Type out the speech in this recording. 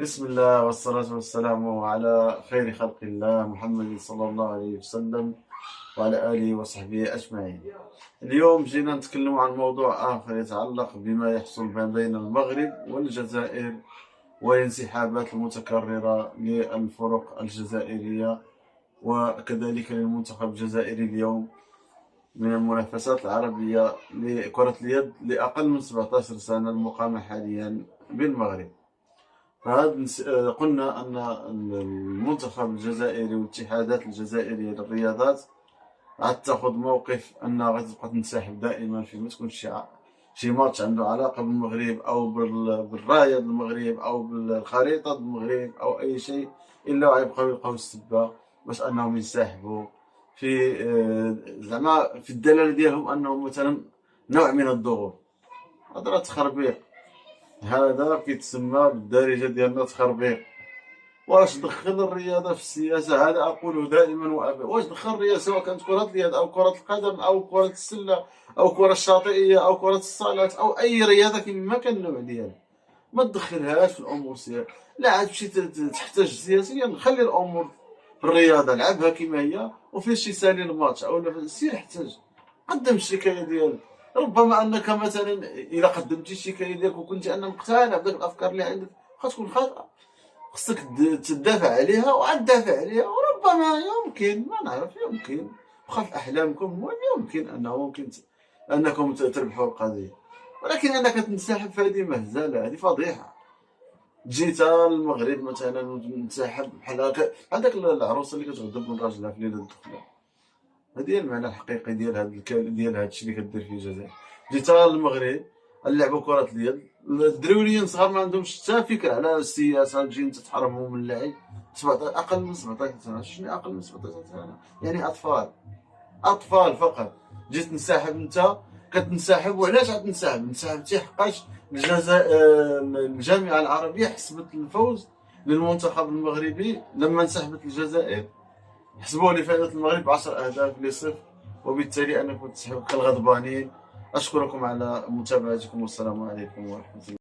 بسم الله والصلاة والسلام على خير خلق الله محمد صلى الله عليه وسلم وعلى آله وصحبه أجمعين. اليوم جينا نتكلم عن موضوع آخر يتعلق بما يحصل ما بين المغرب والجزائر والانسحابات المتكررة للفرق الجزائرية وكذلك للمنتخب الجزائري اليوم من المنافسات العربية لكرة اليد لأقل من 17 سنة المقامة حاليا بالمغرب. قلنا أن المنتخب الجزائري والاتحادات الجزائرية للرياضات عاد تاخذ موقف أنها غادي تبقى تنسحب دائما في ما تكونش شي ماتش عنده علاقة بالمغرب أو بالراية المغرب أو بالخريطة المغرب أو أي شيء، إلا غيبقاو يلقاو السبة باش أنهم ينسحبوا في زعما في الدلالة ديالهم أنهم مثلا نوع من الضغوط. هذا راه تخربيق، هذا كيتسمى بالدارجة ديالنا تخربيق. واش دخل الرياضة في السياسة؟ هذا أقوله دائما وأبدا. واش دخل الرياضة سواء كانت كرة اليد أو كرة القدم أو كرة السلة أو كرة الشاطئية أو كرة الصالات أو أي رياضة كما كان النوع ديالها، ما تدخلهاش في الأمور السياسية. لا عاد تمشي تحتاج سياسيا، خلي الأمور في الرياضة لعبها كما هي، وفي شي سالي الماتش أو سير احتاج قدم الشكاية ديالك. ربما انك مثلا الا قدمتي الشكايه ديالك وكنت انا مقتنع بديك الافكار اللي عندك غتكون خاطئه، خصك تدافع عليها وعاد تدافع عليها. وربما يمكن ما نعرف، يمكن واخا في احلامكم المهم يمكن انه انكم تربحوا القضيه، ولكن انك تنسحب فهذه مهزله، هذه فضيحه. جيت المغرب مثلا وتنسحب بحال هذاك العروسه اللي كتغضب من راجلها في ليله الدخله، هذه هي المعنى الحقيقي ديال ديال هذا الشيء اللي كدير فيه الجزائر. جيت للمغرب نلعبوا كرة اليد، الدراريين صغار ما عندهمش حتى فكرة على السياسة، تجي انت تحرمهم من اللعب. 17 أقل من 17 سنة، شنو أقل من 17 سنة؟ يعني أطفال، أطفال فقط. جيت تنسحب أنت، كتنسحب وعلاش عاد تنسحب؟ انسحبتي حقاش الجامعة العربية حسبت الفوز للمنتخب المغربي لما انسحبت الجزائر، حسبوا لي فائدة المغرب 10 أهداف لصفر، وبالتالي أنكم تسحبوا كالغضبانين. أشكركم على متابعتكم والسلام عليكم ورحمة الله.